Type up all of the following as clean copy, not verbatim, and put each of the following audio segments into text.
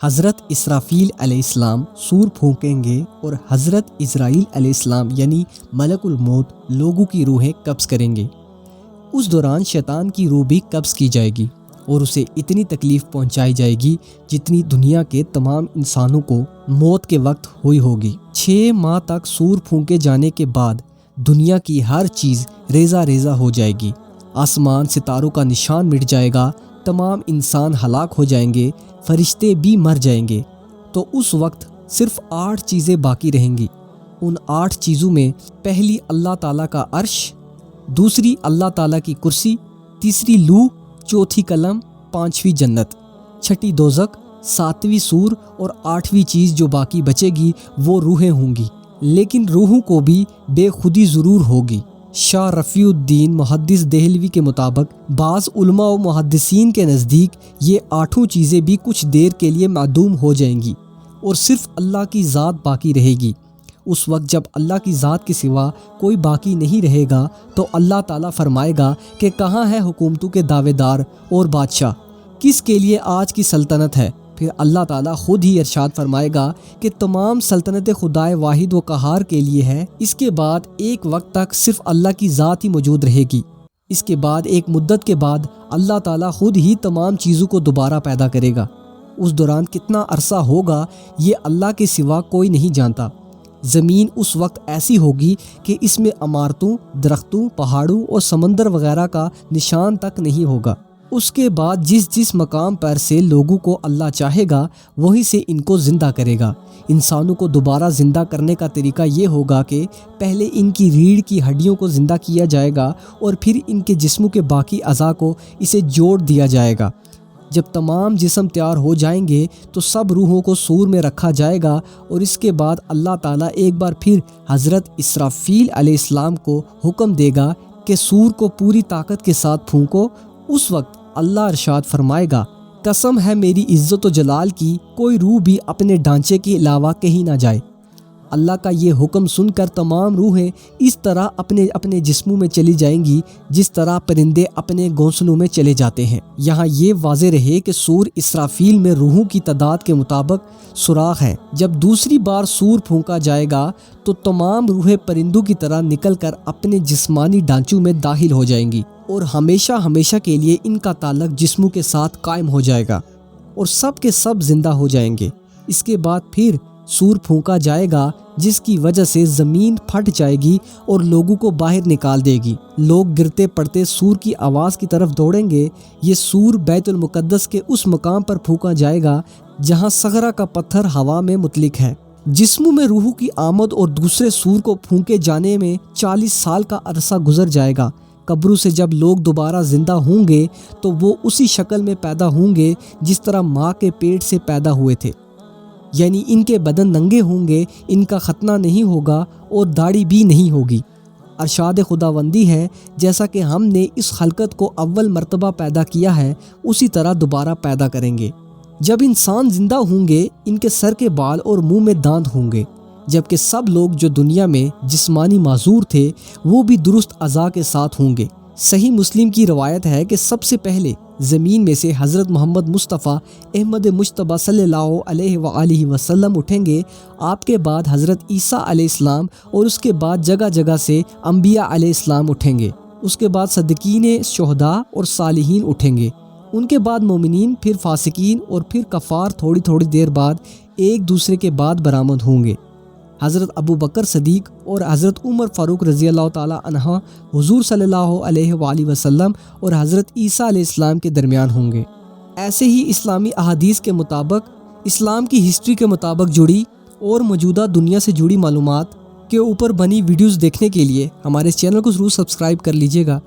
حضرت اسرافیل علیہ السلام سور پھونکیں گے اور حضرت اسرائیل علیہ السلام یعنی ملک الموت لوگوں کی روحیں قبض کریں گے۔ اس دوران شیطان کی روح بھی قبض کی جائے گی اور اسے اتنی تکلیف پہنچائی جائے گی جتنی دنیا کے تمام انسانوں کو موت کے وقت ہوئی ہوگی۔ 6 ماہ تک سور پھونکے جانے کے بعد دنیا کی ہر چیز ریزہ ریزہ ہو جائے گی، آسمان ستاروں کا نشان مٹ جائے گا، تمام انسان ہلاک ہو جائیں گے، فرشتے بھی مر جائیں گے۔ تو اس وقت صرف 8 چیزیں باقی رہیں گی۔ ان 8 چیزوں میں پہلی اللہ تعالیٰ کا عرش، دوسری اللہ تعالیٰ کی کرسی، تیسری لوح، چوتھی قلم، 5ویں جنت، چھٹی دوزخ، 7ویں سور اور 8ویں چیز جو باقی بچے گی وہ روحیں ہوں گی، لیکن روحوں کو بھی بے خودی ضرور ہوگی۔ شاہ رفیع الدین محدث دہلوی کے مطابق بعض علماء و محدثین کے نزدیک یہ 8 چیزیں بھی کچھ دیر کے لیے معدوم ہو جائیں گی اور صرف اللہ کی ذات باقی رہے گی۔ اس وقت جب اللہ کی ذات کے سوا کوئی باقی نہیں رہے گا تو اللہ تعالیٰ فرمائے گا کہ کہاں ہے حکومتوں کے دعوے دار اور بادشاہ، کس کے لیے آج کی سلطنت ہے؟ پھر اللہ تعالیٰ خود ہی ارشاد فرمائے گا کہ تمام سلطنت خدائے واحد و قہار کے لیے ہے۔ اس کے بعد ایک وقت تک صرف اللہ کی ذات ہی موجود رہے گی۔ اس کے بعد ایک مدت کے بعد اللہ تعالیٰ خود ہی تمام چیزوں کو دوبارہ پیدا کرے گا۔ اس دوران کتنا عرصہ ہوگا یہ اللہ کے سوا کوئی نہیں جانتا۔ زمین اس وقت ایسی ہوگی کہ اس میں عمارتوں، درختوں، پہاڑوں اور سمندر وغیرہ کا نشان تک نہیں ہوگا۔ اس کے بعد جس مقام پر سے لوگوں کو اللہ چاہے گا وہیں سے ان کو زندہ کرے گا۔ انسانوں کو دوبارہ زندہ کرنے کا طریقہ یہ ہوگا کہ پہلے ان کی ریڑھ کی ہڈیوں کو زندہ کیا جائے گا اور پھر ان کے جسموں کے باقی اعضاء کو اسے جوڑ دیا جائے گا۔ جب تمام جسم تیار ہو جائیں گے تو سب روحوں کو سور میں رکھا جائے گا اور اس کے بعد اللہ تعالیٰ ایک بار پھر حضرت اسرافیل علیہ السلام کو حکم دے گا کہ سور کو پوری طاقت کے ساتھ پھونکو۔ اس وقت اللہ ارشاد فرمائے گا، قسم ہے میری عزت و جلال کی، کوئی روح بھی اپنے ڈھانچے کے علاوہ کہیں نہ جائے۔ اللہ کا یہ حکم سن کر تمام روحیں اس طرح اپنے اپنے جسموں میں چلی جائیں گی جس طرح پرندے اپنے گھونسلوں میں چلے جاتے ہیں۔ یہاں یہ واضح رہے کہ سور اسرافیل میں روحوں کی تعداد کے مطابق سوراخ ہے۔ جب دوسری بار سور پھونکا جائے گا تو تمام روحیں پرندوں کی طرح نکل کر اپنے جسمانی ڈھانچوں میں داخل ہو جائیں گی اور ہمیشہ ہمیشہ کے لیے ان کا تعلق جسموں کے ساتھ قائم ہو جائے گا اور سب کے سب زندہ ہو جائیں گے۔ اس کے بعد پھر سور پھونکا جائے گا جس کی وجہ سے زمین پھٹ جائے گی اور لوگوں کو باہر نکال دے گی۔ لوگ گرتے پڑتے سور کی آواز کی طرف دوڑیں گے۔ یہ سور بیت المقدس کے اس مقام پر پھونکا جائے گا جہاں صخرہ کا پتھر ہوا میں مطلق ہے۔ جسموں میں روحوں کی آمد اور دوسرے سور کو پھونکے جانے میں 40 سال کا عرصہ گزر جائے گا۔ قبروں سے جب لوگ دوبارہ زندہ ہوں گے تو وہ اسی شکل میں پیدا ہوں گے جس طرح ماں کے پیٹ سے پیدا ہوئے تھے، یعنی ان کے بدن ننگے ہوں گے، ان کا ختنہ نہیں ہوگا اور داڑھی بھی نہیں ہوگی۔ ارشاد خداوندی ہے، جیسا کہ ہم نے اس خلقت کو اول مرتبہ پیدا کیا ہے اسی طرح دوبارہ پیدا کریں گے۔ جب انسان زندہ ہوں گے ان کے سر کے بال اور منہ میں دانت ہوں گے، جبکہ سب لوگ جو دنیا میں جسمانی معذور تھے وہ بھی درست اعضاء کے ساتھ ہوں گے۔ صحیح مسلم کی روایت ہے کہ سب سے پہلے زمین میں سے حضرت محمد مصطفیٰ احمد مجتبیٰ صلی اللہ علیہ وآلہ وسلم اٹھیں گے۔ آپ کے بعد حضرت عیسیٰ علیہ السلام اور اس کے بعد جگہ جگہ سے انبیاء علیہ السلام اٹھیں گے۔ اس کے بعد صدیقین، شہداء اور صالحین اٹھیں گے۔ ان کے بعد مومنین، پھر فاسقین اور پھر کفار تھوڑی تھوڑی دیر بعد ایک دوسرے کے بعد برآمد ہوں گے۔ حضرت ابو بکر صدیق اور حضرت عمر فاروق رضی اللہ تعالی عنہ حضور صلی اللہ علیہ وآلہ وسلم اور حضرت عیسیٰ علیہ السلام کے درمیان ہوں گے۔ ایسے ہی اسلامی احادیث کے مطابق، اسلام کی ہسٹری کے مطابق جڑی اور موجودہ دنیا سے جڑی معلومات کے اوپر بنی ویڈیوز دیکھنے کے لیے ہمارے چینل کو ضرور سبسکرائب کر لیجئے گا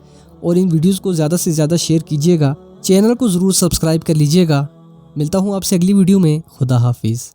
اور ان ویڈیوز کو زیادہ سے زیادہ شیئر کیجئے گا۔ چینل کو ضرور سبسکرائب کر لیجئے گا۔ ملتا ہوں آپ سے اگلی ویڈیو میں۔ خدا حافظ۔